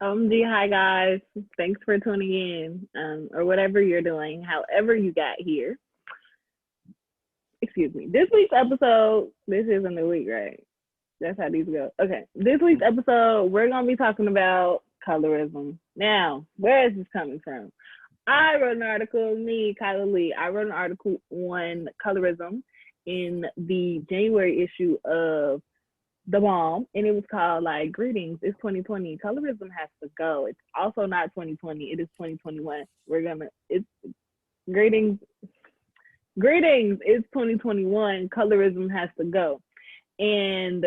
Hi guys. Thanks for tuning in, or whatever you're doing, however you got here. Excuse me. This week's episode, this is a new week, right? That's how these go. Okay. This week's episode, we're gonna be talking about colorism. Now, where is this coming from? I wrote an article, me, Kyla Lee, I wrote an article on colorism in the January issue of the Balm, and it was called like "Greetings, it's 2020. Colorism has to go." It's also not 2020; it is 2021. It's greetings, greetings. It's 2021. Colorism has to go, and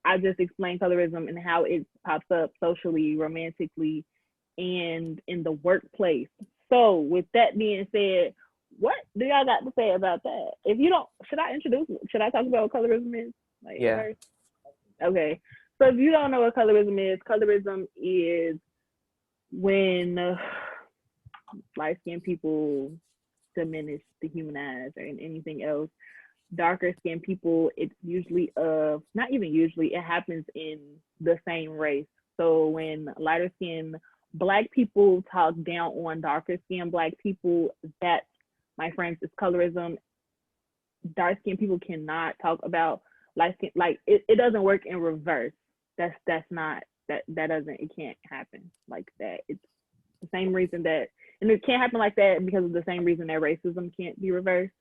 I just explained colorism and how it pops up socially, romantically, and in the workplace. So, with that being said, what do y'all got to say about that? If you don't, should I introduce? Should I talk about what colorism is? Like Yeah. first? Okay. So if you don't know what colorism is when light skinned people diminish, dehumanize, or anything else. Darker skinned people, it's usually not even usually, it happens in the same race. So when lighter skinned black people talk down on darker skinned black people, that, my friends, is colorism. Dark skinned people cannot talk about light skin, like it doesn't work in reverse. That's not that doesn't, it can't happen like that. It's the same reason that, and it can't happen like that because of the same reason that racism can't be reversed.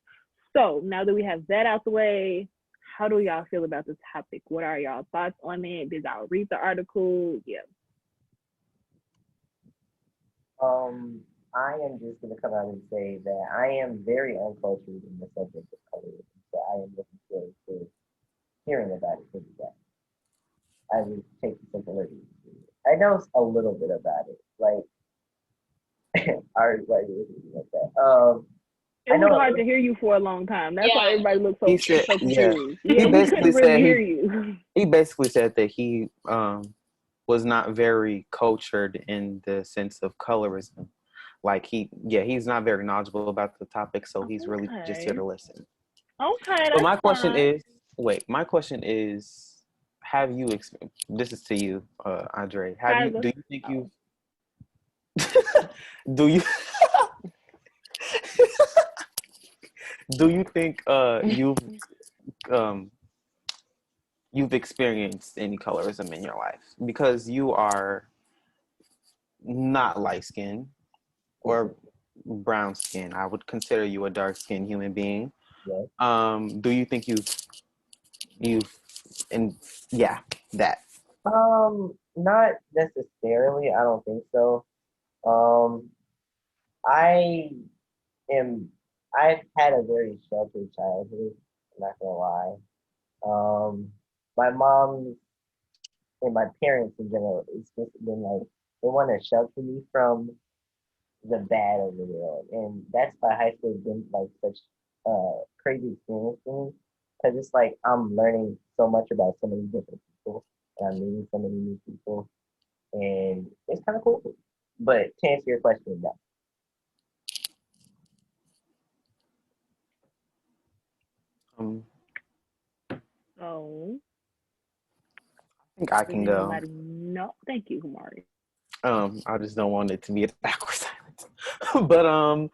So now that we have that out the way, how do y'all feel about this topic? What are y'all thoughts on it? Did y'all read the article? Yeah. Um, I am just going to come out and say that I am very uncultured in the subject of colorism, so I am looking forward to hearing about it from you guys. I will take the similarities. I know a little bit about it, like I already like that. It I know was a hard little. to hear you for a long time. That's why everybody looked He so said, so yeah. confused. He Yeah, we basically couldn't really said hear you. he basically said that he was not very cultured in the sense of colorism. Like he's not very knowledgeable about the topic, so he's really just here to Okay. listen. Okay, But that's fine. my question is, have you this is to you, Andre. Kyla. Do you think Oh. do you do you think um you've experienced any colorism in your life? Because you are not light skinned or brown skin. I would consider you a dark skinned human being. Yeah. Do you think you've and yeah, that. Not necessarily. I don't think so. Um, I am. I've had a very sheltered childhood. I'm not gonna lie. My mom and my parents in general, it's just been like they want to shelter me from the bad of the world, and that's why high school has been like such a crazy experience for me, because it's like I'm learning so much about so many different people, and I'm meeting so many new people, and it's kind of cool. But to answer your question, no. Um, So, I think I does can go. anybody know? Thank you, Kumari. I just don't want it to be a backward silence. But um,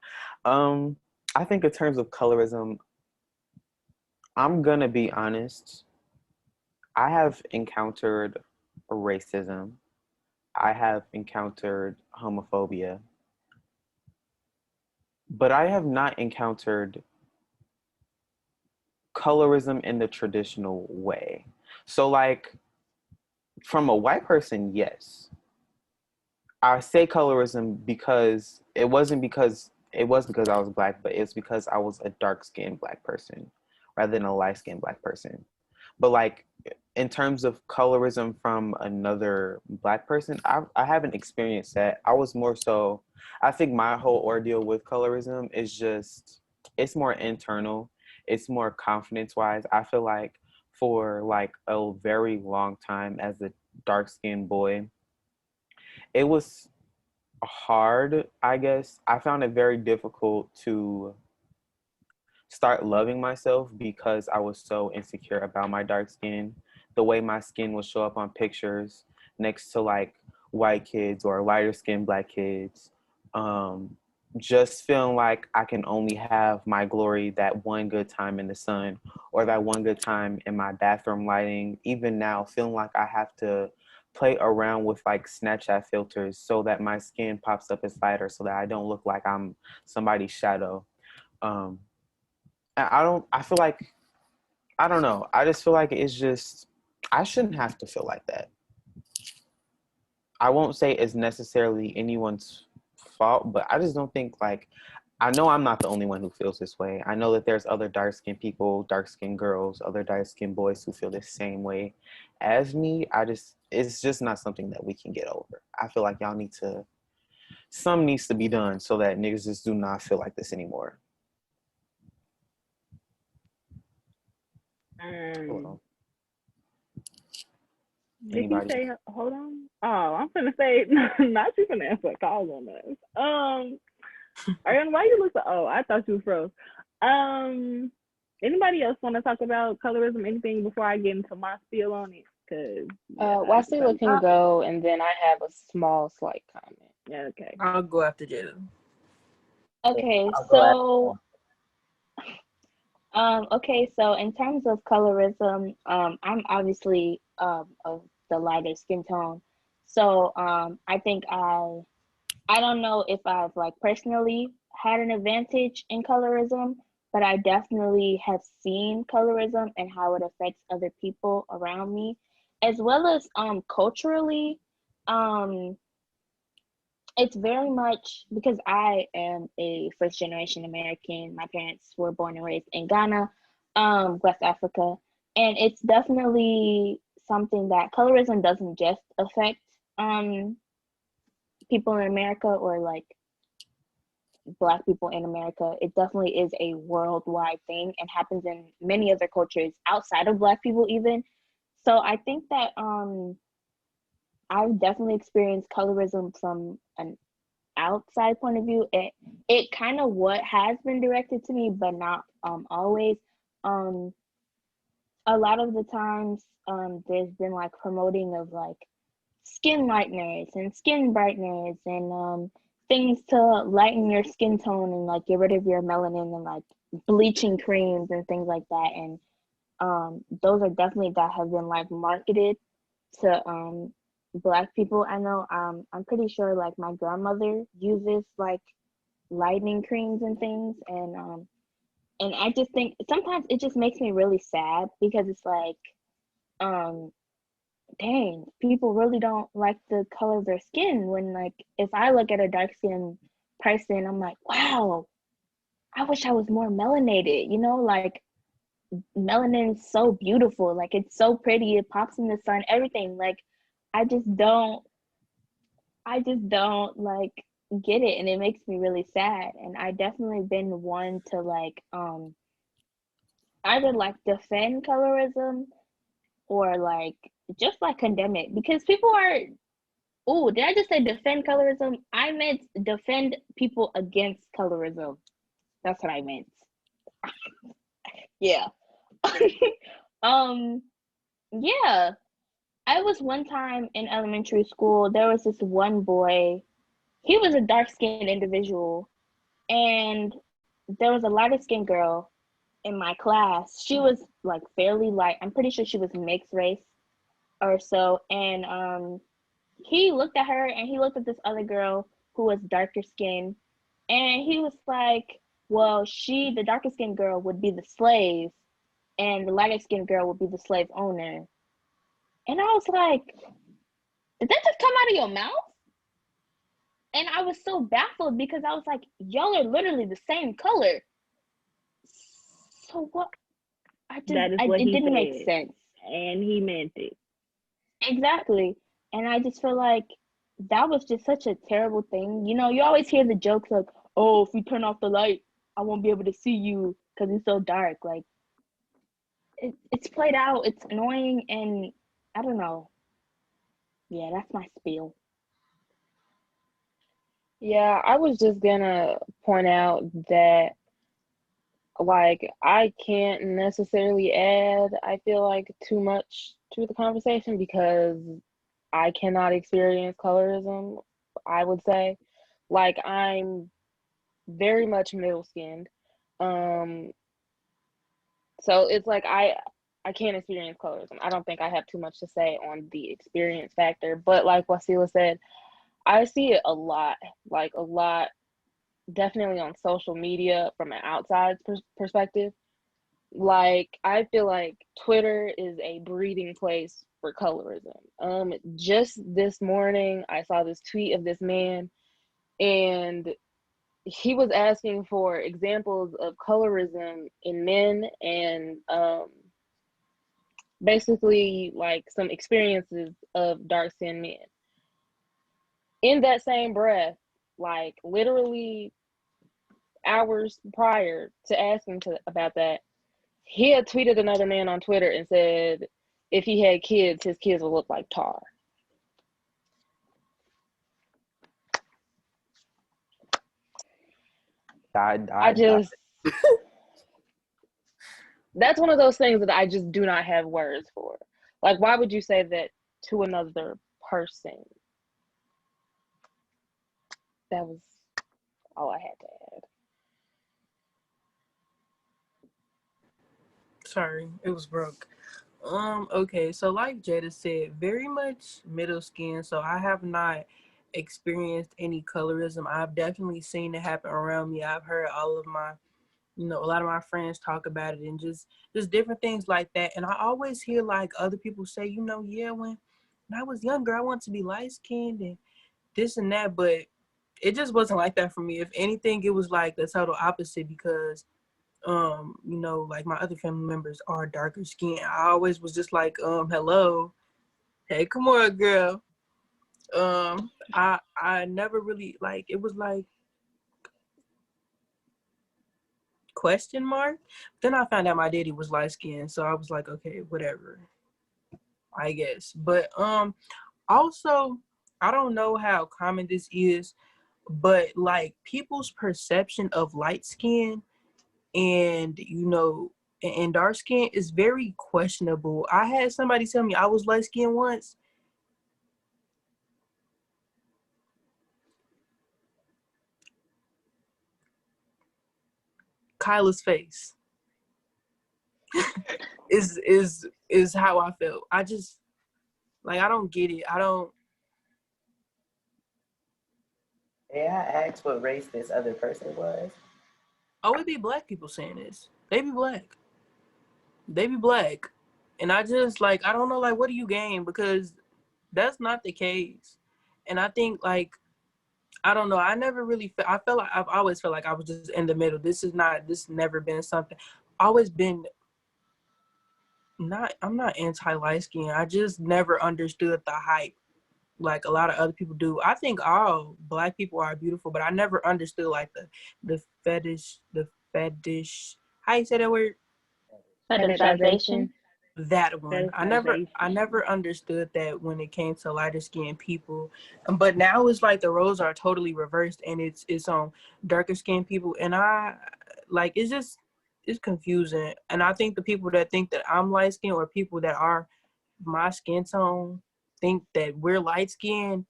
I think in terms of colorism, I'm gonna be honest. I have encountered racism. I have encountered homophobia, but I have not encountered colorism in the traditional way. So, like, from a white person, yes. I say colorism because it was because I was black, but it's because I was a dark skinned black person rather than a light skinned black person. But like in terms of colorism from another black person, I haven't experienced that. I was more so, I think my whole ordeal with colorism is just, it's more internal. It's more confidence wise. I feel like for like a very long time as a dark skinned boy, it was hard, I guess. I found it very difficult to start loving myself because I was so insecure about my dark skin. The way my skin would show up on pictures next to like white kids or lighter skinned Black kids. Just feeling like I can only have my glory that one good time in the sun or that one good time in my bathroom lighting. Even now, feeling like I have to play around with like Snapchat filters so that my skin pops up as lighter so that I don't look like I'm somebody's shadow. Um, I feel like, I don't know. I just feel like it's just, I shouldn't have to feel like that. I won't say it's necessarily anyone's fault, but I just don't think like, I know I'm not the only one who feels this way. I know that there's other dark skinned people, dark skinned girls, other dark skinned boys who feel the same way as me. It's just not something that we can get over. I feel like some needs to be done so that niggas just do not feel like this anymore. Well, Did he anybody? say, hold on? Oh, I'm gonna say, not you gonna answer a call on us. Ariana, why you look so, oh, I thought you froze. Anybody else want to talk about colorism, anything before I get into my spiel on it? Cause Wasila can go, and then I have a small, slight comment. yeah, okay. I'll go after Jada. Okay, so in terms of colorism, I'm obviously of the lighter skin tone. So I think I don't know if I've like personally had an advantage in colorism, but I definitely have seen colorism and how it affects other people around me, as well as culturally. Um, it's very much because I am a first generation American. My parents were born and raised in Ghana, West Africa, and it's definitely something that colorism doesn't just affect people in America or like Black people in America. It definitely is a worldwide thing and happens in many other cultures outside of Black people even. So I think that I've definitely experienced colorism from an outside point of view. It kind of what has been directed to me, but not always. A lot of the times there's been like promoting of like skin lighteners and skin brighteners and things to lighten your skin tone and like get rid of your melanin and like bleaching creams and things like that. And those are definitely that have been like marketed to Black people. I know I'm pretty sure like my grandmother uses like lightening creams and things, and I just think sometimes it just makes me really sad because it's like um dang, people really don't like the color of their skin. When like if I look at a dark skinned person, I'm like, wow, I wish I was more melanated, you know, like melanin's so beautiful, like it's so pretty, it pops in the sun, everything. Like I just don't like get it, and it makes me really sad. And I definitely been one to like either like defend colorism or like just like condemn it, because people are, oh, did I just say defend colorism? I meant defend people against colorism. That's what I meant. Yeah. Yeah. I was one time in elementary school, there was this one boy, he was a dark-skinned individual, and there was a lighter-skinned girl in my class. She was like fairly light. I'm pretty sure she was mixed race or so. And he looked at her and he looked at this other girl who was darker skinned, and he was like, well, the darker skinned girl would be the slave and the lighter skinned girl would be the slave owner. And I was like, did that just come out of your mouth? And I was so baffled because I was like, y'all are literally the same color. So what? It didn't make sense. And he meant it. Exactly. And I just feel like that was just such a terrible thing. You know, you always hear the jokes like, oh, if we turn off the light, I won't be able to see you because it's so dark. Like, it's played out. It's annoying. And I don't know. Yeah, that's my spiel. Yeah, I was just gonna point out that like I can't necessarily add, I feel like, too much to the conversation because I cannot experience colorism, I would say. Like, I'm very much middle skinned. Um, so it's like I can't experience colorism. I don't think I have too much to say on the experience factor. But like Wasila said, I see it a lot, like a lot, definitely on social media from an outside perspective. Like, I feel like Twitter is a breeding place for colorism. Just this morning, I saw this tweet of this man, and he was asking for examples of colorism in men and basically like some experiences of dark skinned men. In that same breath, like literally hours prior to asking about that, he had tweeted another man on Twitter and said if he had kids, his kids would look like tar. I just, that's one of those things that I just do not have words for. Like, why would you say that to another person? That was all I had to add. Sorry, it was broke. Okay, so like Jada said, very much middle skin, so I have not experienced any colorism. I've definitely seen it happen around me. I've heard all of my, a lot of my friends talk about it and just different things like that. And I always hear like other people say, yeah, when I was younger, I wanted to be light skinned and this and that, but it just wasn't like that for me. If anything, it was like the total opposite because like my other family members are darker skinned. I always was just like, hello, hey, come on, girl. I never really like, it was like question mark. Then I found out my daddy was light skinned, so I was like, okay, whatever, I guess. But also, I don't know how common this is, but like people's perception of light skin and and dark skin is very questionable. I had somebody tell me I was light skinned once. Kyla's face is how I felt. I just like, I don't get it. I don't. May I ask what race this other person was? Oh, it be black people saying this. They be black. They be black. And I just like, I don't know, like, what do you gain? Because that's not the case. And I think like, I don't know. I never really I felt like I've always felt like I was just in the middle. This never been something. Always been I'm not anti light skin. I just never understood the hype like a lot of other people do. I think all black people are beautiful, but I never understood like the fetish. How you say that word? Fetishization. That one. I never understood that when it came to lighter skinned people. But now it's like the roles are totally reversed and it's on darker skinned people, and I like it's confusing. And I think the people that think that I'm light skinned or people that are my skin tone think that we're light skinned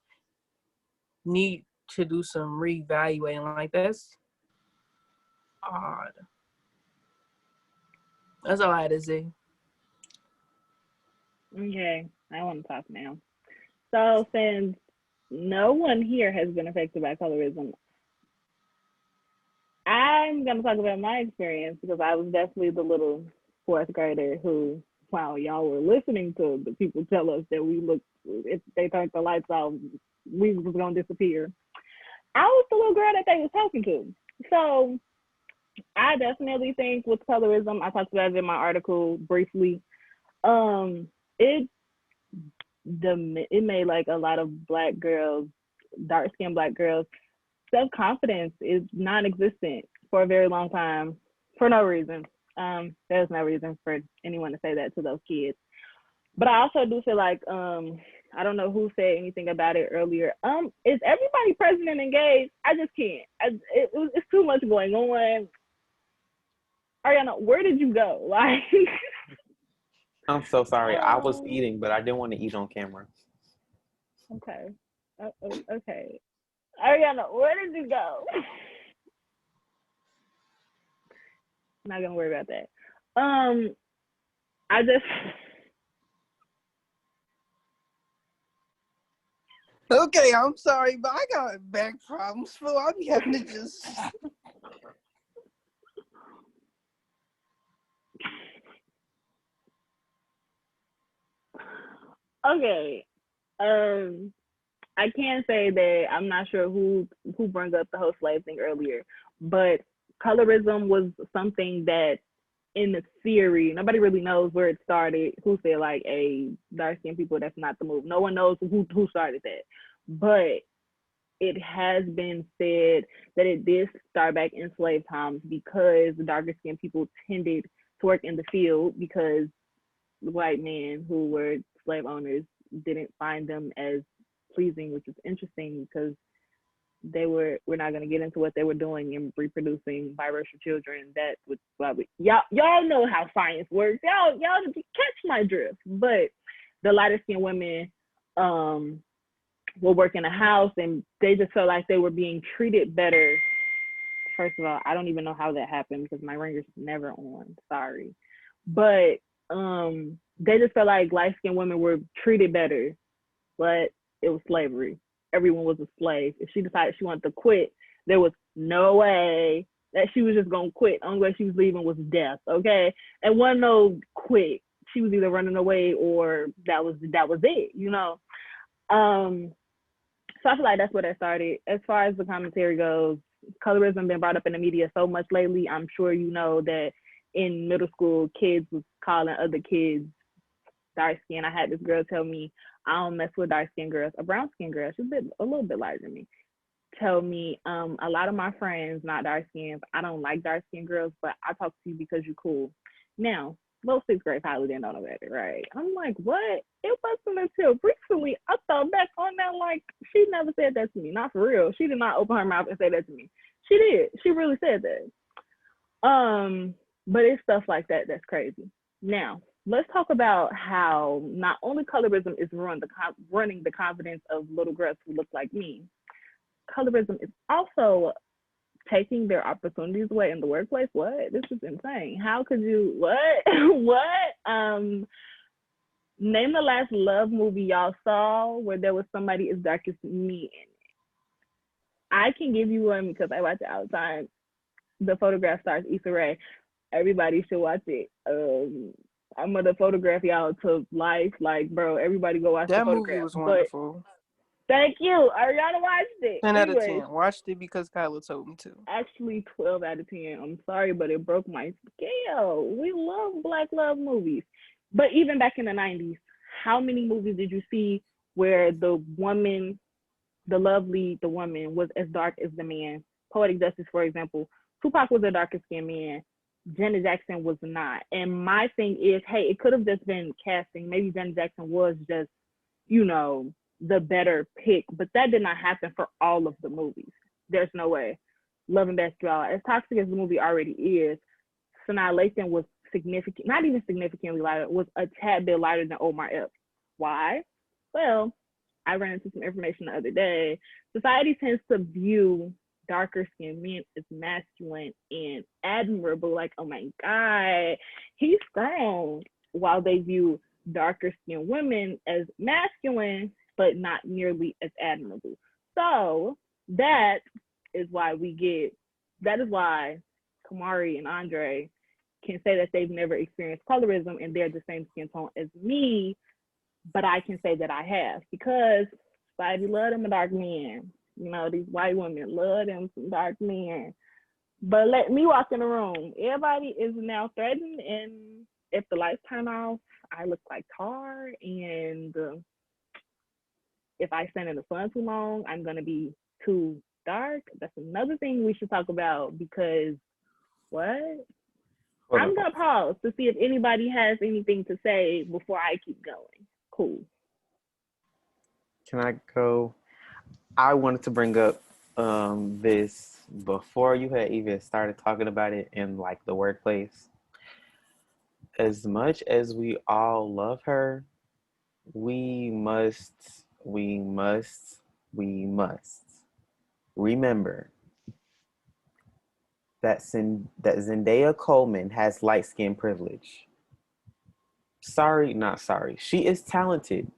need to do some reevaluating. Like, that's odd. That's all I had to say. Okay, I want to talk now. So since no one here has been affected by colorism, I'm going to talk about my experience because I was definitely the little fourth grader who, while y'all were listening to the people tell us that we looked, if they turned the lights off, we was going to disappear. I was the little girl that they was talking to. So I definitely think with colorism, I talked about it in my article briefly. It made like a lot of black girls, dark skinned black girls, self-confidence is non-existent for a very long time for no reason. There's no reason for anyone to say that to those kids. But I also do feel like I don't know who said anything about it earlier. Is everybody present and engaged? I just can't. It's too much going on. Ariana, where did you go? Like, I'm so sorry. I was eating, but I didn't want to eat on camera. Okay. Okay. Ariana, where did you go? Not gonna worry about that. I just Okay, I'm sorry, but I got back problems, so I'll be having to just. okay. I can say that I'm not sure who brought up the whole slave thing earlier, but colorism was something that, in the theory, nobody really knows where it started. Who said like a dark skinned people, that's not the move. No one knows who started that, but it has been said that it did start back in slave times because the darker skinned people tended to work in the field because the white men who were slave owners didn't find them as pleasing, which is interesting because we're not going to get into what they were doing in reproducing biracial children. That would probably y'all know how science works. Y'all catch my drift. But the lighter skinned women will work in a house and they just felt like they were being treated better. First of all, I don't even know how that happened because my ringer's never on. Sorry. But they just felt like light skinned women were treated better, but it was slavery. Everyone was a slave. If she decided she wanted to quit, there was no way that she was just gonna quit. The only way she was leaving was death. Okay, and one no quit. She was either running away or that was it. You know. So I feel like that's where that started. As far as the commentary goes, colorism been brought up in the media so much lately. I'm sure you know that in middle school, kids was calling other kids dark skin. I had this girl tell me, I don't mess with dark skin girls. A brown skin girl, she's a little bit lighter than me. Tell me, a lot of my friends, not dark skins, I don't like dark skin girls, but I talk to you because you're cool. Now, little sixth grade probably didn't know about it, right? I'm like, what? It wasn't until recently I thought back on that, like, she never said that to me. Not for real. She did not open her mouth and say that to me. She did. She really said that. But it's stuff like that that's crazy. Now, let's talk about how not only colorism is running the confidence of little girls who look like me, colorism is also taking their opportunities away in the workplace. What? This is insane. How could you? What? what? Name the last love movie y'all saw where there was somebody as dark as me in it. I can give you one because I watch it all the time. The Photograph stars Issa Rae. Everybody should watch it. I'm gonna photograph y'all to life. Like, bro, everybody go watch the That movie Photograph. was But wonderful. thank you. Ariana watched it. 10 out of Anyways, 10. Watched it because Kyla told me to. actually 12 out of 10. I'm sorry, but it broke my scale. We love black love movies. But even back in the 90s, how many movies did you see where the woman, the love lead, the woman, was as dark as the man? Poetic Justice, for example. Tupac was a darker skinned man. Janet Jackson was not. And my thing is, hey, it could have just been casting. Maybe Janet Jackson was just, the better pick, but that did not happen for all of the movies. There's no way. Love and Basketball, as toxic as the movie already is, Sanaa Lathan was significant, not even significantly lighter, was a tad bit lighter than Omar Epps. Why? Well, I ran into some information the other day. Society tends to view darker skinned men as masculine and admirable, like, oh my God, he's strong, while they view darker skinned women as masculine, but not nearly as admirable. So that is why that is why Kamari and Andre can say that they've never experienced colorism and they're the same skin tone as me, but I can say that I have because society love them dark men. These white women love them some dark men. But let me walk in the room. Everybody is now threatened, and if the lights turn off, I look like tar. And if I stand in the sun too long, I'm gonna be too dark. That's another thing we should talk about because what? I'm gonna pause to see if anybody has anything to say before I keep going. Cool. Can I go? I wanted to bring up this before you had even started talking about it in like the workplace. As much as we all love her, we must we must remember that that Zendaya Coleman has light skin privilege. Sorry, not sorry. She is talented.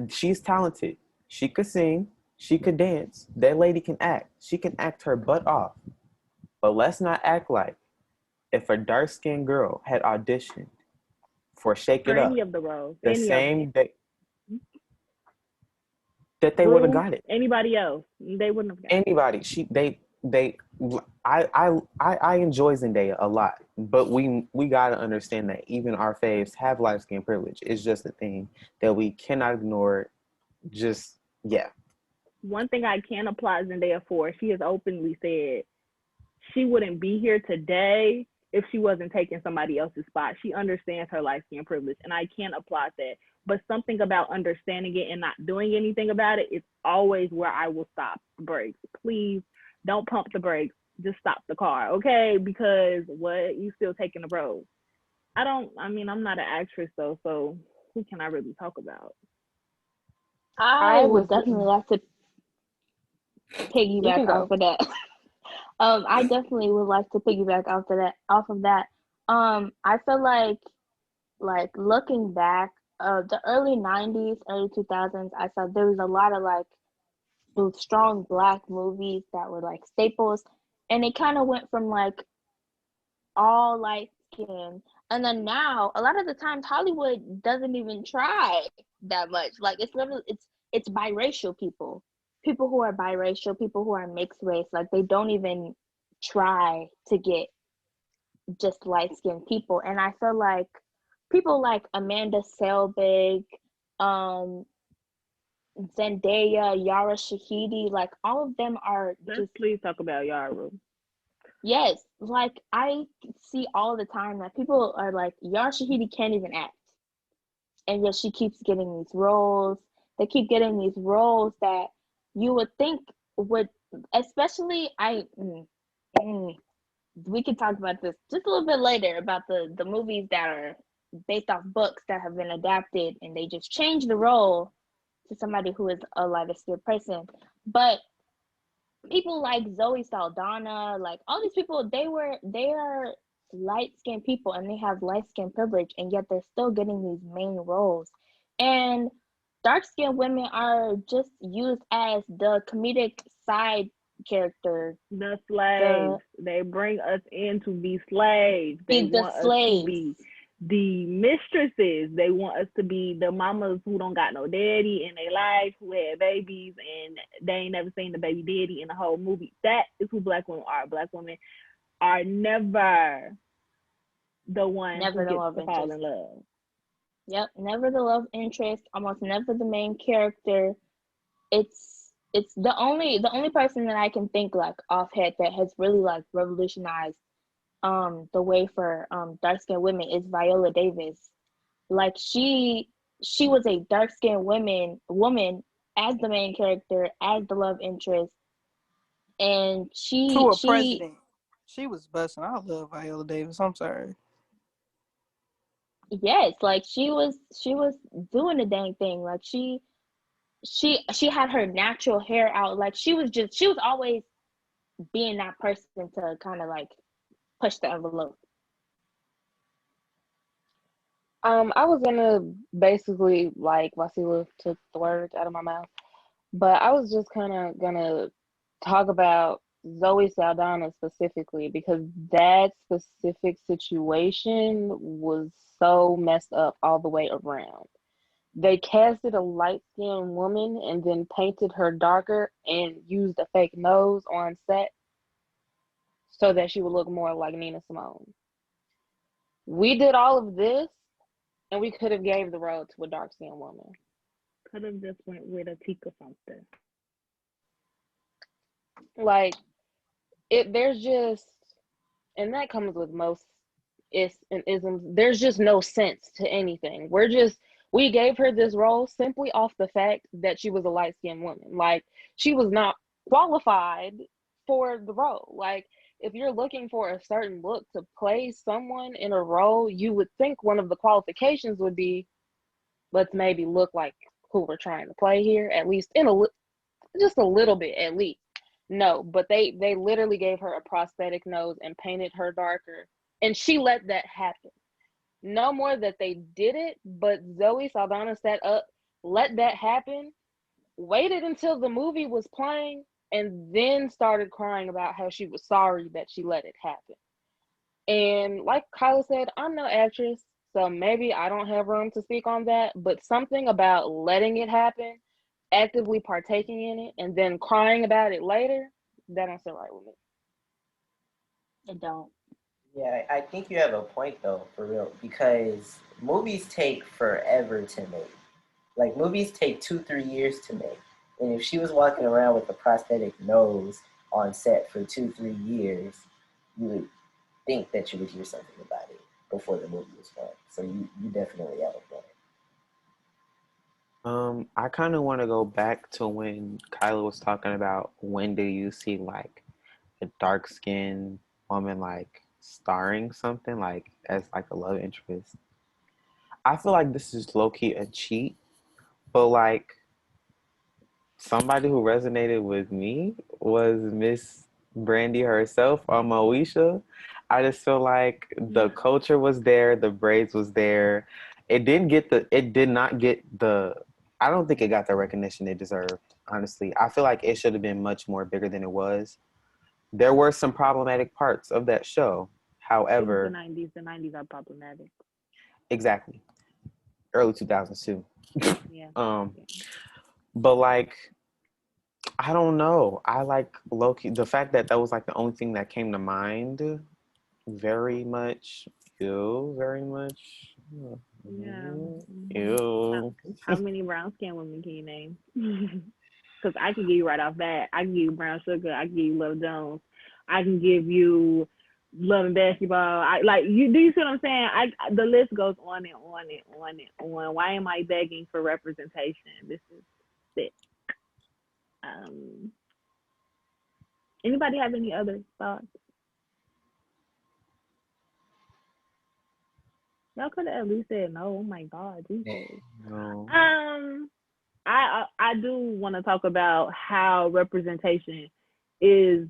She's talented. She could sing. She could dance. That lady can act. She can act her butt off. But let's not act like if a dark skinned girl had auditioned for Shake For It Up any of the roles, the any of them. same day that they would have got it. Anybody else, they wouldn't have got it. Anybody. I enjoy Zendaya a lot, but we gotta understand that even our faves have light skin privilege. It's just a thing that we cannot ignore. Just yeah. One thing I can apply Zendaya for, she has openly said she wouldn't be here today if she wasn't taking somebody else's spot. She understands her light skin privilege, and I can applaud that. But something about understanding it and not doing anything about it is always where I will stop the brakes. Please don't pump the brakes. Just stop the car, okay? Because what, you still taking the road. I'm not an actress though, so who can I really talk about? I would definitely like to You can piggyback go. off of that. I definitely would like to piggyback off of that. I feel like looking back, the early 90s, early 2000s, I saw there was a lot of like those strong black movies that were like staples, and it kind of went from like all light skin, and then now a lot of the times Hollywood doesn't even try that much. Like it's literally it's biracial people who are biracial, people who are mixed race, like they don't even try to get just light skinned people. And I feel like people like Amanda Selbig, um, Zendaya, Yara Shahidi, like all of them are just. Please talk about Yara. Yes, like I see all the time that people are like, Yara Shahidi can't even act, and yet she keeps getting these roles. They keep getting these roles that you would think would, especially we can talk about this just a little bit later about the movies that are based off books that have been adapted, and they just change the role to somebody who is a lighter skinned person. But people like Zoe Saldana, like all these people, they are light skinned people and they have light skin privilege, and yet they're still getting these main roles. And dark skinned women are just used as the comedic side character. The slaves. They bring us in to be slaves. They want us to be the mistresses. They want us to be the mamas who don't got no daddy in their life, who had babies and they ain't never seen the baby daddy in the whole movie. That is who black women are. Black women are never the one who gets to fall in love. Yep, never the love interest, almost never the main character. It's the only person that I can think like offhand that has really like revolutionized the way for dark skinned women is Viola Davis. Like she was a dark skinned woman as the main character, as the love interest, and to a president. She was busting. I love Viola Davis. I'm sorry. Yes, like she was doing the dang thing. Like she had her natural hair out. Like she was always being that person to kind of like push the envelope. I was gonna basically, like Wasila took the words out of my mouth, but I was just kind of gonna talk about Zoe Saldana specifically because that specific situation was so messed up all the way around. They casted a light-skinned woman and then painted her darker and used a fake nose on set so that she would look more like Nina Simone. We did all of this, and we could have gave the role to a dark-skinned woman. Could have just went with a Tika something. Like there's just, and that comes with most isms. There's just no sense to anything. We gave her this role simply off the fact that she was a light-skinned woman. Like she was not qualified for the role. Like if you're looking for a certain look to play someone in a role, you would think one of the qualifications would be, let's maybe look like who were trying to play here, at least just a little bit at least. No, but they literally gave her a prosthetic nose and painted her darker, and she let that happen. No more that they did it, but Zoe Saldana sat up, let that happen, waited until the movie was playing, and then started crying about how she was sorry that she let it happen. And like Kyla said, I'm no actress, so maybe I don't have room to speak on that, but something about letting it happen, actively partaking in it, and then crying about it later, that don't sit right with me. It don't. Yeah, I think you have a point though, for real, because movies take forever to make. Like movies take 2-3 years to make, and if she was walking around with a prosthetic nose on set for 2-3 years, you would think that you would hear something about it before the movie was done. So you definitely have a point. I kind of want to go back to when Kyla was talking about when do you see like a dark skinned woman like starring something like as like a love interest. I feel like this is low key a cheat, but like somebody who resonated with me was Miss Brandy herself on Moesha. I just feel like the culture was there, the braids was there. It did not get the I don't think it got the recognition it deserved, honestly. I feel like it should have been much more bigger than it was. There were some problematic parts of that show. However, the 90s are problematic. exactly. Early 2000s too. Yeah. But like I don't know. I like Loki. The fact that that was like the only thing that came to mind. Very much. Ew. Very much. Yeah. Ew. How many brown skin women can you name? Because I can give you right off bat. I can give you Brown Sugar. I can give you Love Jones. I can give you Love and Basketball. I like you. Do you see what I'm saying? The list goes on and on and on and on. Why am I begging for representation? This is sick. Anybody have any other thoughts? Y'all could have at least said no. Oh my God, Jesus. No. I do want to talk about how representation is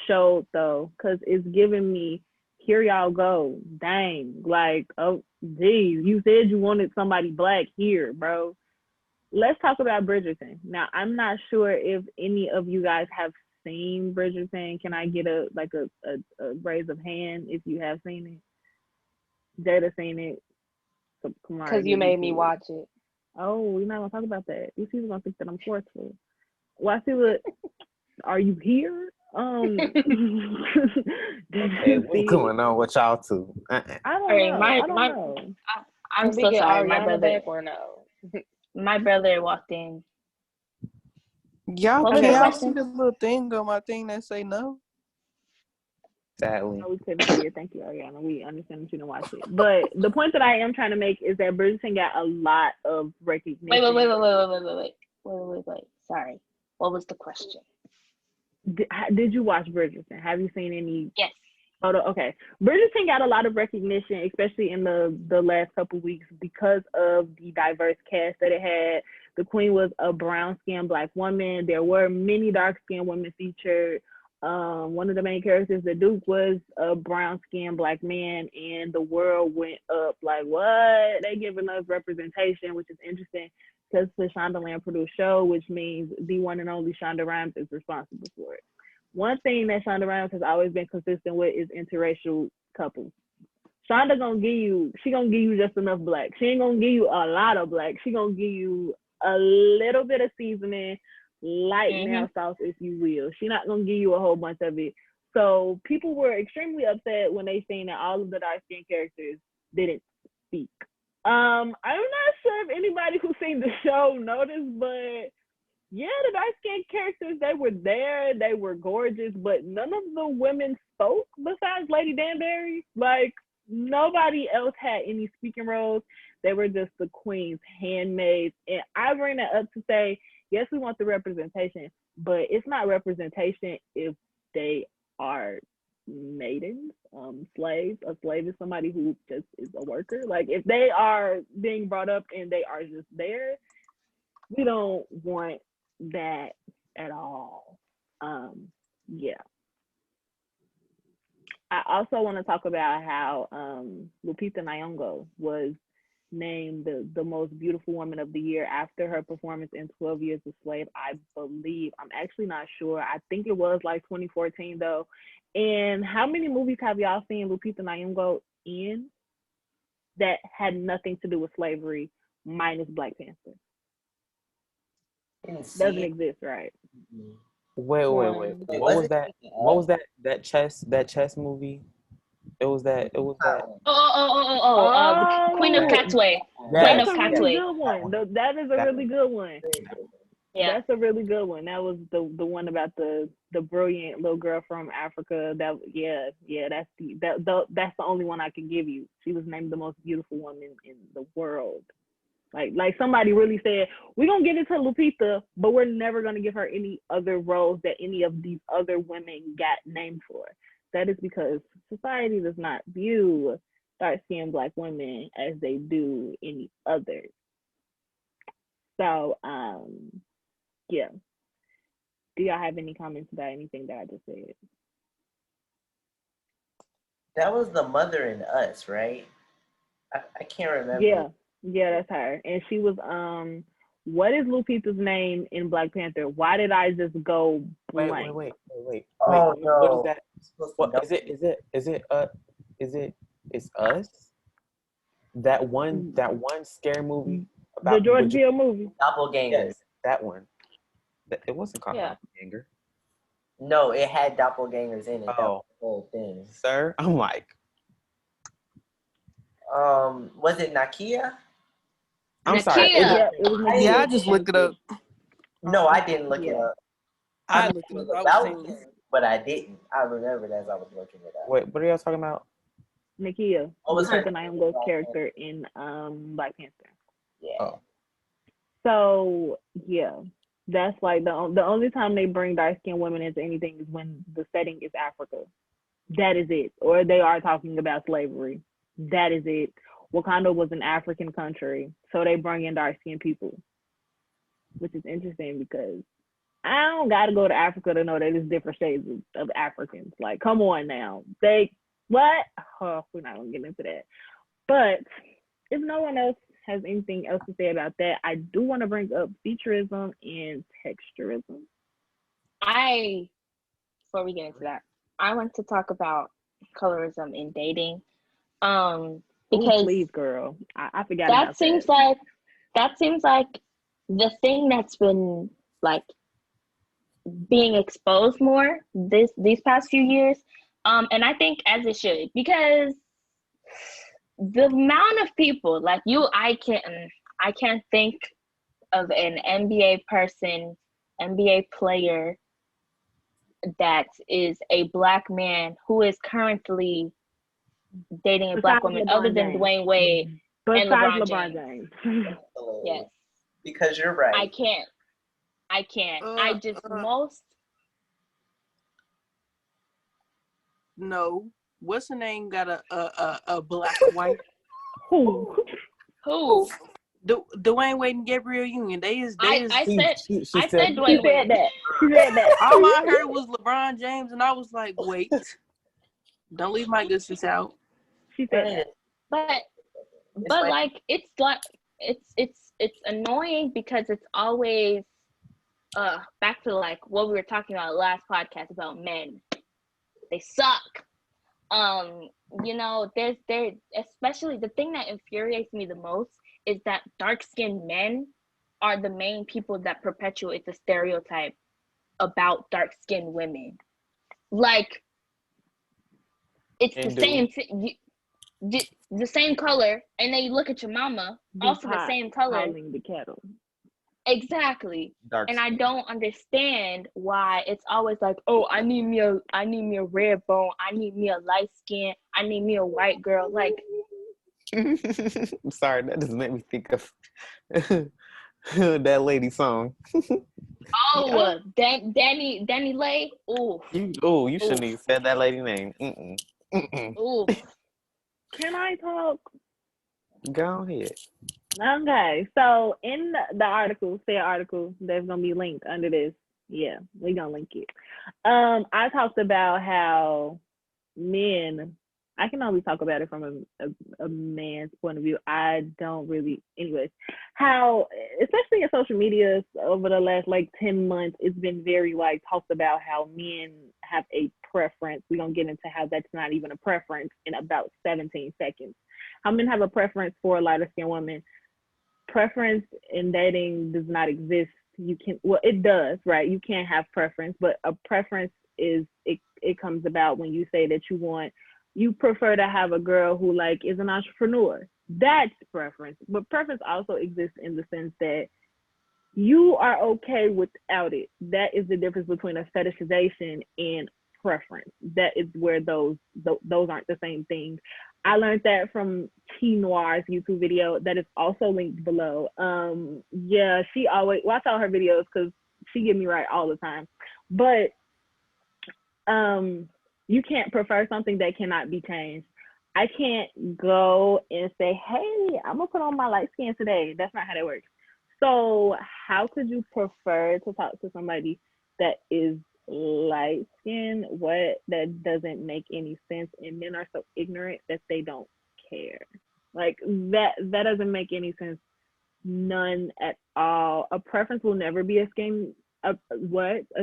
showed though, because it's giving me here y'all go. Dang, like oh geez, you said you wanted somebody black here, bro. Let's talk about Bridgerton. Now I'm not sure if any of you guys have seen Bridgerton. Can I get a raise of hand if you have seen it? Jada seen it. So, Because you made me watch it. Oh, we're not gonna talk about that. These people gonna think that I'm forceful. Well, I see what. Are you here? Okay, what's going on with y'all two? I don't know. I'm Can we so get sorry. My Ariana brother. back or no? My brother walked in. Y'all What was can the y'all see question? the little thing on my thing that say no? Sadly. No, we couldn't see it. Thank you, Ariana. We understand that you didn't watch it. But the point that I am trying to make is that Bridgerton got a lot of recognition. Wait. Sorry. What was the question? Did you watch Bridgerton? Have you seen any? Yes. Okay. Bridgerton got a lot of recognition, especially in the last couple weeks because of the diverse cast that it had. The queen was a brown-skinned black woman. There were many dark-skinned women featured. One of the main characters, the Duke, was a brown-skinned black man, and the world went up like, what? They giving us representation, which is interesting because the Shondaland produced show, which means the one and only Shonda Rhimes is responsible for it. One thing that Shonda Rhimes has always been consistent with is interracial couples. Shonda gonna give you just enough black. She ain't gonna give you a lot of black. She gonna give you a little bit of seasoning, light now sauce, if you will. She not gonna give you a whole bunch of it. So people were extremely upset when they seen that all of the dark skinned characters didn't speak. I'm not sure if anybody who's seen the show noticed, but yeah, the dark skinned characters, they were there, they were gorgeous, but none of the women spoke besides Lady Danbury. Like nobody else had any speaking roles. They were just the queen's handmaids. And I bring that up to say, yes, we want the representation, but it's not representation if they are maidens, slaves. A slave is somebody who just is a worker. Like if they are being brought up and they are just there, We don't want that at all. Yeah. I also want to talk about how Lupita Nyong'o was named the most beautiful woman of the year after her performance in 12 Years a Slave. I believe, I'm actually not sure. I think it was like 2014 though. And how many movies have y'all seen Lupita Nyong'o in that had nothing to do with slavery, minus Black Panther? Didn't see Doesn't it. exist, right? Wait. Wait, What was it that? What was that chess movie? It was that. The Queen of Oh, Catway. Yes. that's a really Catway. good one. That is a That- really good one. Yeah. That's a really good one. That was the one about the brilliant little girl from Africa. That's the only one I can give you. She was named the most beautiful woman in the world. Like somebody really said, we're gonna give it to Lupita, but we're never gonna give her any other roles that any of these other women got named for. That is because society does not view dark-skinned Black women as they do any others. So yeah. Do y'all have any comments about anything that I just said? That was the Mother in Us, right? I can't remember. Yeah, that's her. And she was what is Lupita's name in Black Panther? Why did I just go blank? Wait. Oh no! What is that? What is it? It's Us. That one scary movie about the George Hill movie. Doppelganger. Yes, that one. It wasn't called Yeah. Doppelganger. No, it had doppelgangers in it. That Oh. was the whole thing. Sir, I'm like, Was it Nakia? I'm sorry. Nakia. It was Yeah, I Nakia. just looked it up. No, I didn't look it Yeah. up. I knew looked it it was up. I about was him, saying, but I didn't. I remembered as I was looking it up. Wait, what are y'all talking about? Nakia. What was her Lupita Nyong'o's character in Black Panther. Yeah. Oh. So yeah, that's like the only time they bring dark skinned women into anything is when the setting is Africa. That is it. Or they are talking about slavery. That is it. Wakanda was an African country, so they bring in dark skinned people, which is interesting because I don't gotta go to Africa to know that there's different shades of Africans. Like, come on now. What? Oh, we're not gonna get into that. But if no one else has anything else to say about that, I do want to bring up featureism and texturism. Before we get into that, I want to talk about colorism in dating. Because please, girl, I forgot that about seems that. that seems like the thing that's been like being exposed more these past few years. And I think as it should, because the amount of people like you, I can't think of an NBA player that is a Black man who is currently dating a Black woman other than Dwayne Wade and LeBron James. Yes. Because you're right. I can't. I just no. What's her name? Got a Black wife. Who? Dwayne Wade and Gabrielle Union. I said Dwayne Wade. She said that. All I heard was LeBron James, and I was like, wait, don't leave my good sis out. She said that. But like it's annoying because it's always back to like what we were talking about last podcast about men. They suck. There's especially the thing that infuriates me the most is that dark-skinned men are the main people that perpetuate the stereotype about dark-skinned women. Like it's the same the same color, and then you look at your mama, also the same color. Howling the kettle. Exactly. Dark and skin. I don't understand why it's always like, oh, I need me a red bone, I need me a light skin, I need me a white girl. Like, I'm sorry, that just made me think of that lady song. Danny Lay. Ooh. You shouldn't even said that lady name. Ooh. Can I talk? Go ahead. Okay, so in the article, say article, there's gonna be linked under this. Yeah, we gonna link it. I talked about how men. I can only talk about it from a man's point of view. I don't really, anyways. How, especially in social media over the last like 10 months, it's been very like talked about how men have a preference. We're gonna get into how that's not even a preference in about 17 seconds. How men have a preference for a lighter skinned woman. Preference in dating does not exist. You can, well, it does, right? You can't have preference, but a preference is it comes about when you say that you prefer to have a girl who like is an entrepreneur. That's preference. But preference also exists in the sense that you are okay without it. That is the difference between a fetishization and preference. That is where those aren't the same thing. I learned that from TeeNoir's YouTube video that is also linked below. Yeah, she always watch all her videos because she get me right all the time. But you can't prefer something that cannot be changed. I can't go and say, hey, I'm gonna put on my light skin today. That's not how that works. So how could you prefer to talk to somebody that is light skinned? What, that doesn't make any sense. And men are so ignorant that they don't care. Like that doesn't make any sense. None at all. A preference will never be a skin. A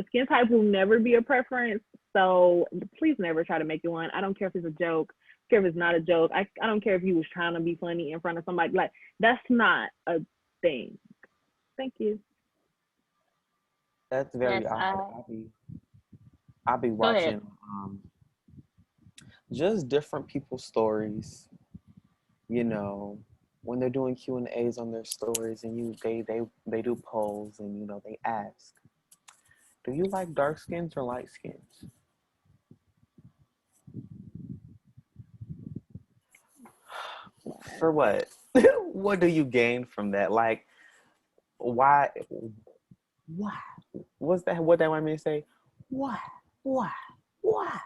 skin type will never be a preference. So please never try to make it one. I don't care if it's a joke. I don't care if it's not a joke. I don't care if you was trying to be funny in front of somebody. Like, that's not a thing. Thank you. That's very Yes, awkward. I'll be go ahead. watching just different people's stories, you know, when they're doing Q&As on their stories, and they do polls, and you know, they ask, do you like dark skins or light skins? For what? What do you gain from that? Like, why? Why? What's that? What that want me to say? Why? Why? Why?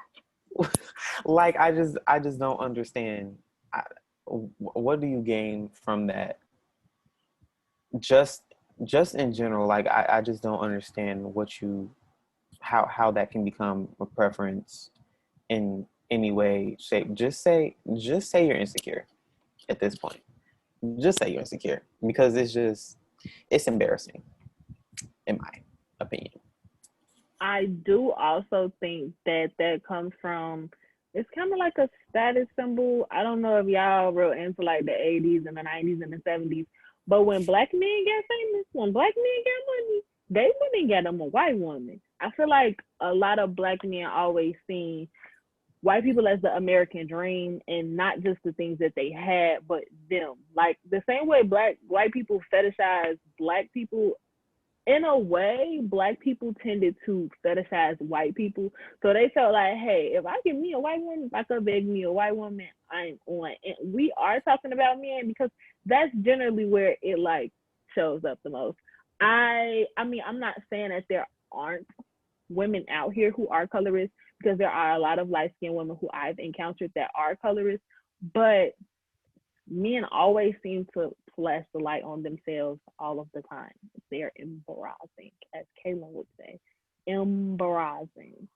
Like, I just don't understand. What do you gain from that? Just, just in general, like, I just don't understand how that can become a preference in any way, shape. Just say you're insecure at this point. Just say you're insecure, because it's embarrassing, in my opinion. I do also think that comes from, it's kind of like a status symbol. I don't know if y'all real into like the 80s and the 90s and the 70s, but when black men got famous, when black men got money, they wouldn't get them a white woman. I feel like a lot of black men always seen white people as the American dream, and not just the things that they had, but them. Like the same way white people fetishize black people, in a way, black people tended to fetishize white people. So they felt like, hey, if I get me a white woman, if I could beg me a white woman, I'm on. And we are talking about men because that's generally where it like shows up the most. I mean, I'm not saying that there aren't women out here who are colorists, because there are a lot of light skinned women who I've encountered that are colorists, but men always seem to flash the light on themselves all of the time. They're embarrassing, as Kaylin would say. Embarrassing.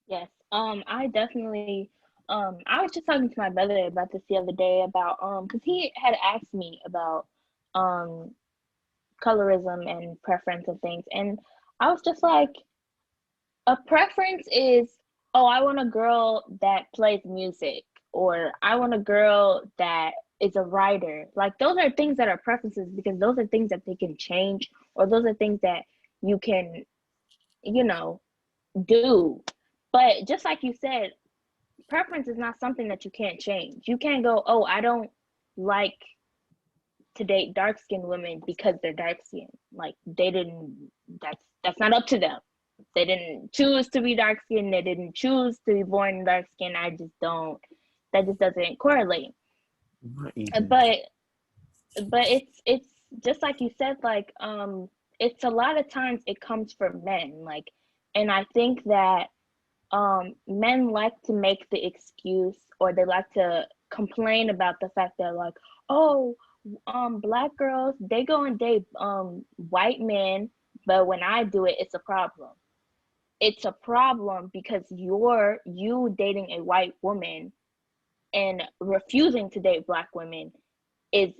Yes. I definitely I was just talking to my brother about this the other day about because he had asked me about um colorism and preference and things, and I was just like, a preference is, oh, I want a girl that plays music, or I want a girl that is a writer. Like, those are things that are preferences because those are things that they can change, or those are things that you can, you know, do. But just like you said, preference is not something that you can't change. You can't go, oh, I don't like to date dark skinned women because they're dark skinned. Like, they didn't, that's not up to them. They didn't choose to be dark skinned, they didn't choose to be born dark skinned. I just don't, that just doesn't correlate. Not even. But it's just like you said, like it's a lot of times it comes from men, like, and I think that men like to make the excuse, or they like to complain about the fact that, like, oh, Black girls, they go and date white men, but when I do it, it's a problem. It's a problem because you dating a white woman and refusing to date black women is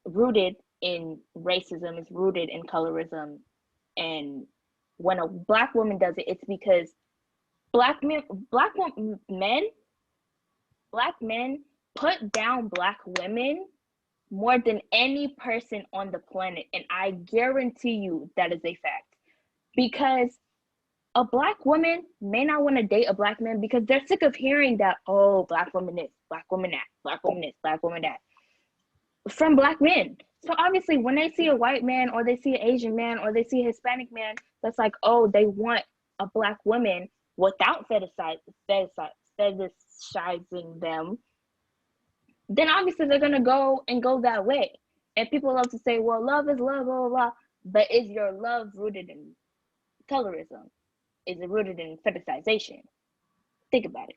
rooted in racism, is rooted in colorism. And when a black woman does it, it's because black men black men black men put down black women more than any person on the planet, and I guarantee you that is a fact. Because a black woman may not want to date a black man because they're sick of hearing that, oh, black woman this, black woman that, black woman this, black woman that, from black men. So obviously when they see a white man or they see an Asian man or they see a Hispanic man that's like, oh, they want a black woman without fetishizing them, then obviously they're gonna go that way. And people love to say, well, love is love, blah, blah, blah. But is your love rooted in colorism? Is it rooted in fetishization? Think about it.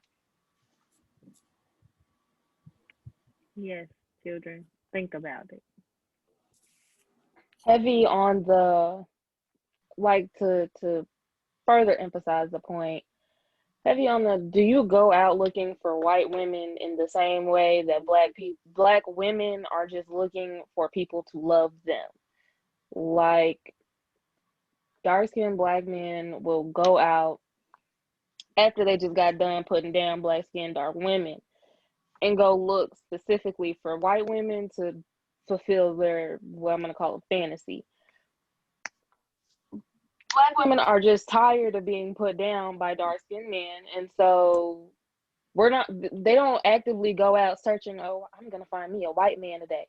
Yes, children, think about it. Heavy on the, like, to further emphasize the point, heavy on the, do you go out looking for white women in the same way that black women are just looking for people to love them? Like, dark-skinned black men will go out after they just got done putting down black-skinned dark women and go look specifically for white women to fulfill their, what I'm going to call a fantasy. Black women are just tired of being put down by dark-skinned men, and so they don't actively go out searching, oh, I'm going to find me a white man today.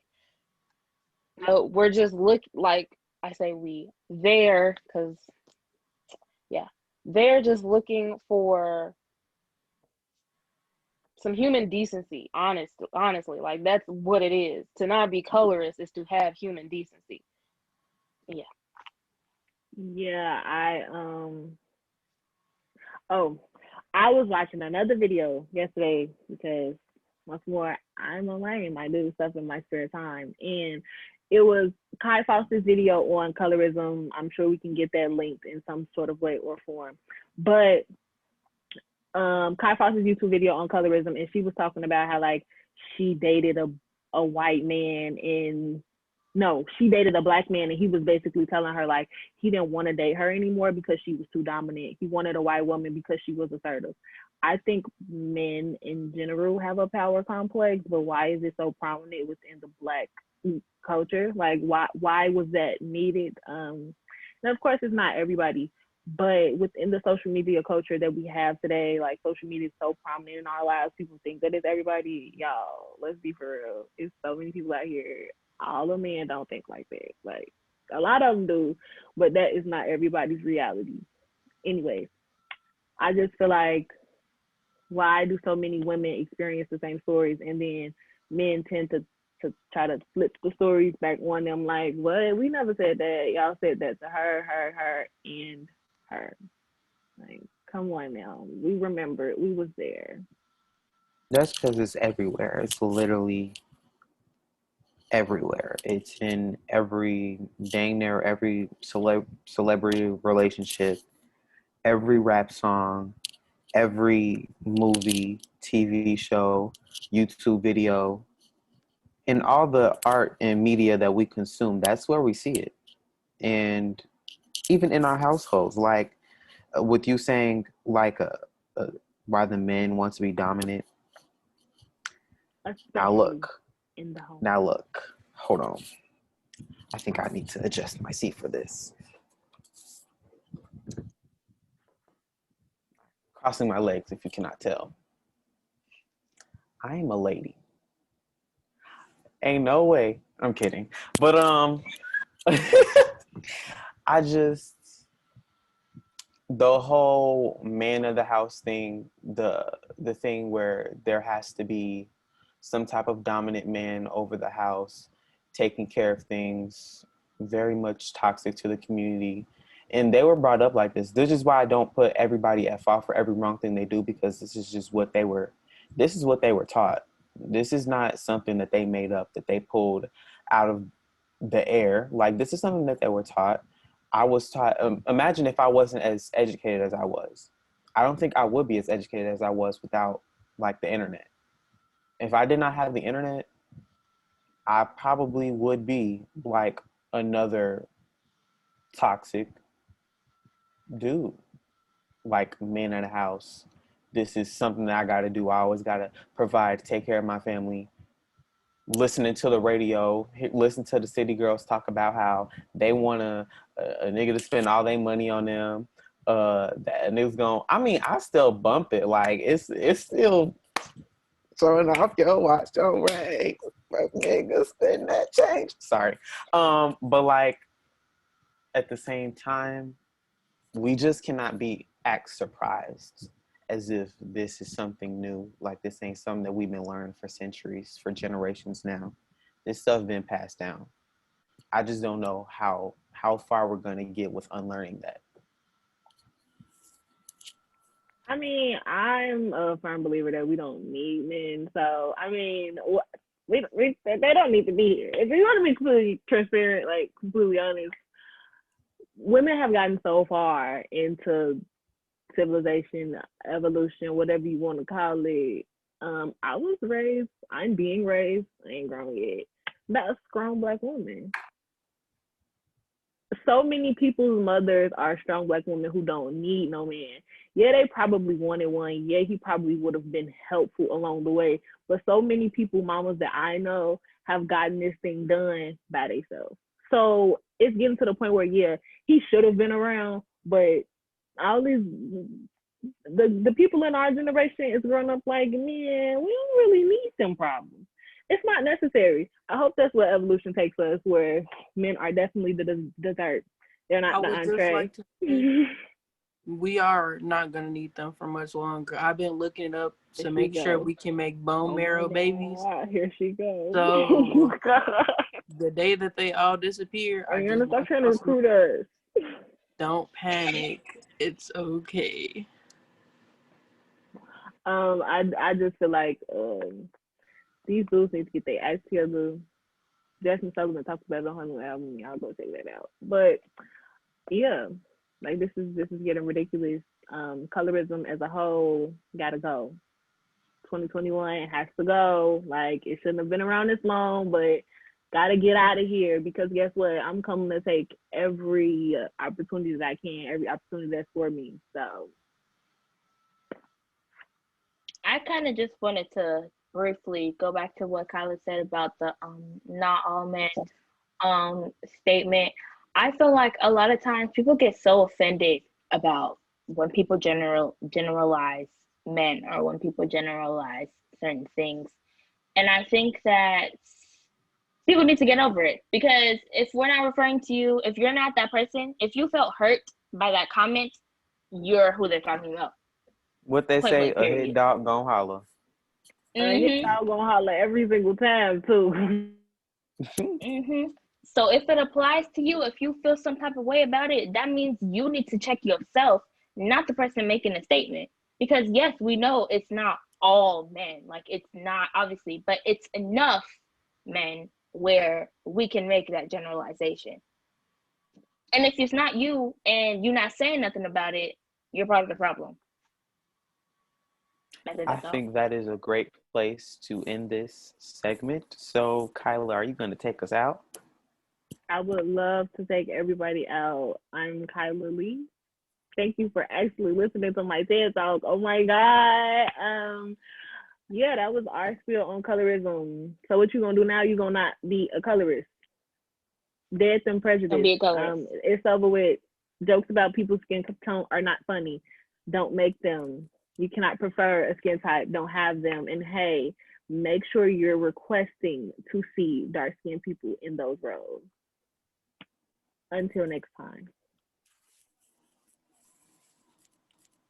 No, we're just like, I say they're just looking for some human decency, honestly. Like, that's what it is. To not be colorist is to have human decency. Yeah. Yeah, I was watching another video yesterday because once more I'm a lame. I do stuff in my spare time. And it was Kai Foster's video on colorism. I'm sure we can get that linked in some sort of way or form. But Kai Foster's YouTube video on colorism, and she was talking about how like she dated a white man she dated a black man, and he was basically telling her like he didn't want to date her anymore because she was too dominant. He wanted a white woman because she was assertive. I think men in general have a power complex, but why is it so prominent within the black culture? Like why was that needed? And of course it's not everybody, but within the social media culture that we have today, like social media is so prominent in our lives, people think that it's everybody. Y'all, let's be for real. It's so many people out here. All the men don't think like that. Like a lot of them do, but that is not everybody's reality. Anyways, I just feel like why do so many women experience the same stories and then men tend to try to flip the stories back on them like, what? We never said that. Y'all said that to her, and her. Like, come on now. We remember it. We was there. That's because it's everywhere. It's literally everywhere. It's in dang near every celebrity relationship, every rap song, every movie, TV show, YouTube video, and all the art and media that we consume. That's where we see it. And even in our households, like with you saying like why the men want to be dominant. Especially in the home. Now look, hold on. I think I need to adjust my seat for this. Crossing my legs, if you cannot tell. I am a lady. Ain't no way. I'm kidding. But I just, the whole man of the house thing, the thing where there has to be some type of dominant man over the house, taking care of things, very much toxic to the community. And they were brought up like this. This is why I don't put everybody at fault for every wrong thing they do, because this is just what they were taught. This is not something that they made up, that they pulled out of the air. Like, this is something that they were taught. I was taught, imagine if I wasn't as educated as I was. I don't think I would be as educated as I was without, like, the internet. If I did not have the internet, I probably would be like another toxic dude, like man in a house. This is something that I got to do. I always got to provide, take care of my family. Listening to the radio, listen to the city girls talk about how they want a nigga to spend all their money on them. That nigga's going. I mean, I still bump it. Like it's still throwing off your watch, don't raise. But nigga spend that change. Sorry. But like at the same time, we just cannot act surprised as if this is something new. Like this ain't something that we've been learning for centuries, for generations now. This stuff been passed down. I just don't know how far we're gonna get with unlearning that. I mean, I'm a firm believer that we don't need men. So, I mean, they don't need to be here. If you want to be completely transparent, like completely honest, women have gotten so far into civilization, evolution, whatever you want to call it. I'm being raised, I ain't grown yet, by a strong Black woman. So many people's mothers are strong Black women who don't need no man. Yeah, they probably wanted one. Yeah, he probably would have been helpful along the way. But so many people, mamas that I know, have gotten this thing done by themselves. So it's getting to the point where, yeah, he should have been around, but all these the people in our generation is growing up like, man, we don't really need them problems. It's not necessary. I hope that's what evolution takes us, where men are definitely the dessert. They're not the entree. Like to say, we are not gonna need them for much longer. I've been looking it up to make sure we can make bone marrow babies. Here she goes. So the day that they all disappear, I'm gonna start trying to recruit us. Don't panic. It's okay. I just feel like these dudes need to get their act together. Jasmine Sullivan talks about it on her new album. Y'all go check that out. But yeah, like this is getting ridiculous. Colorism as a whole gotta go. 2021 has to go. Like it shouldn't have been around this long, but gotta get out of here, because guess what? I'm coming to take every opportunity that I can, every opportunity that's for me. So I kind of just wanted to briefly go back to what Kyla said about the not all men statement. I feel like a lot of times people get so offended about when people generalize men, or when people generalize certain things. And I think that people need to get over it, because if we're not referring to you, if you're not that person, if you felt hurt by that comment, you're who they're talking about. What they say, a hit dog gon' holler. A hit dog gon' holler every single time too. So if it applies to you, if you feel some type of way about it, that means you need to check yourself, not the person making a statement. Because yes, we know it's not all men, like it's not, obviously, but it's enough men where we can make that generalization. And if it's not you and you're not saying nothing about it, you're part of the problem. I think that is a great place to end this segment. So, Kyla, are you going to take us out? I would love to take everybody out. I'm Kyla Lee. Thank you for actually listening to my TED Talk. Oh my God. Yeah, that was our spiel on colorism. So what you gonna do now? You gonna not be a colorist. Death and prejudice. Don't be a colorist. It's over with. Jokes about people's skin tone are not funny. Don't make them. You cannot prefer a skin type. Don't have them. And hey, make sure you're requesting to see dark-skinned people in those roles. Until next time.